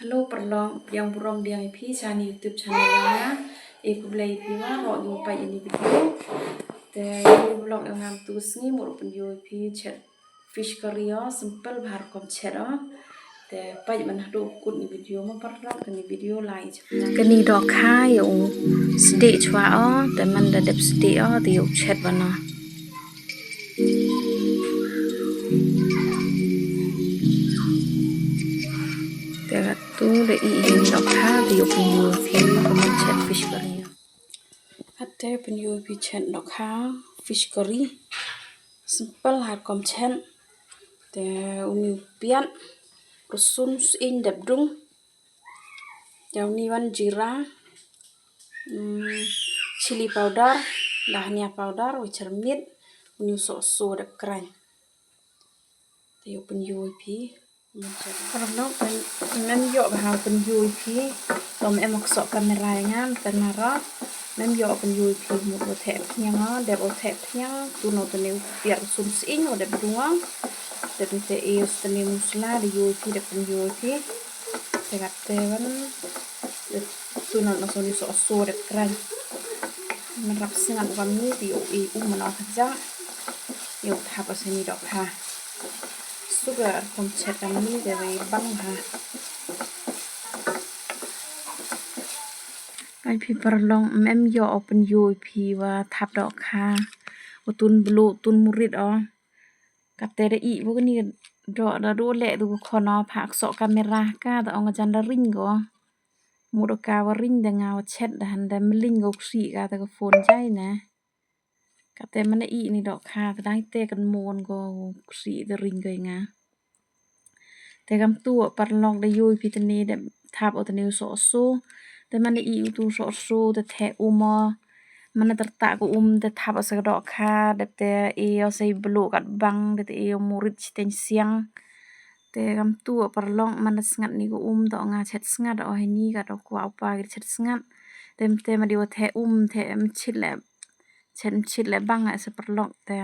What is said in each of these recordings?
Halo perlong yang burung dia IP channel YouTube channelnya ibu play piwa ro yung pa ini video te vlog yang ngam tu sni mo pun yo IP chat fish curry simple bahar kom chat te pa man hadu kun ni video mo perlong ni video lain kani dok kha yo sdi chwa te man da dep sdi te yo chat bana tu le i dok kha te yo pun yo film chat fish curry Hate penyu bichan dok ha fish curry simple har kom chen te uni pian rusun in dap dung jau ni wan jira chili powder dhania powder wicher meat uni so dap kran te yo penyu pi karena men yo bahal penyu pi tom em sok kamera ngam tanara men yo penyu pi mo the nyanga de o the nyang tu no te ne piar sun sin o de dunga de te e stene musla de yo pi de penyu pi te gatte wan tu no no so de kran men rap singan kami di o e mana khaja yo tha pa seni dok ha sugar kom chat kami de bang ha ai phi perlong mem yo open yo phi wa thap dok kha utun blu tun murit kate de I bu ni do da do le du khono phak so camera ka da ong jan da ring go mu do ka wa ring da ngaw chat da han da mling go khri ka da phone jai na kate man I ni dok kha da dai te kan mon go khri da ring go nga te kam tu perlong da yo phi tani da thap o tani so te man I tu so te the umo mana tertak ko te thap asa dok kha de te e sei blu kat bang de te murit ten siang te kam tu perlong mana sngat ni ko to nga chat sngat o ni ka do ko apa ki chat sngat te ma di the the chit le bang asa perlong te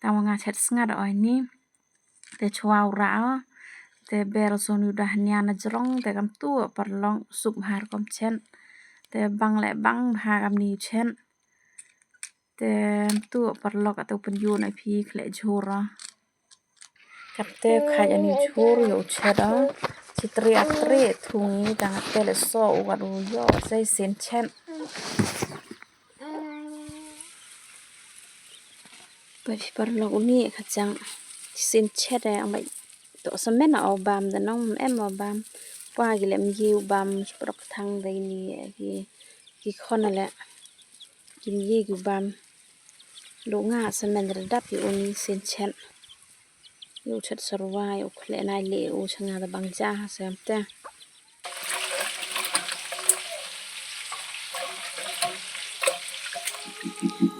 ta nga chat sngat o ni te chwau ra te ber son udah nyana jrong te kam tu perlong sup har kom chen te bang le bang ha kam ni chen te tu perlok atau penyu na phi khleh Jhur kapte khaja ni Jhur yo cheda chitri atre thungi tang tele so waru yo sei sen chen perlok ni khachang sen chede amai to samen au bam da nong em au bam pa gi lem yiu bam sprok thang dai ni ki khona le kim yi gu bam do nga samen dap yu ni sen chen yu chat sarwa yu khle nai le u changa da bangja sam te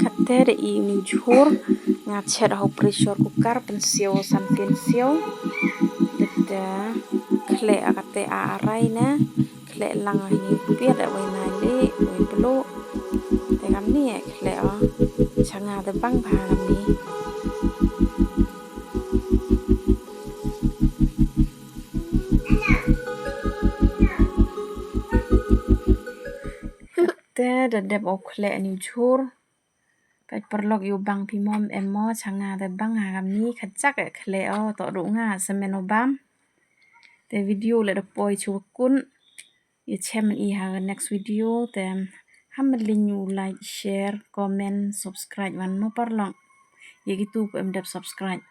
kate de I ni Jhur nga chat ho pressure cooker pen siu san pen siu de khle akate a rai na khle lang ni pia da wai nai le wai blo te kam ni khle changa da bang bha kam ni te da dep o khle ni Jhur pat perlok yu bang pi mom mo changa da bang ha kam ni khachak khle to ru nga semen bam te video le da poi chu kun ye chem I ha next video te ham link you like share comment subscribe wan mo perlong ye gitu em dep subscribe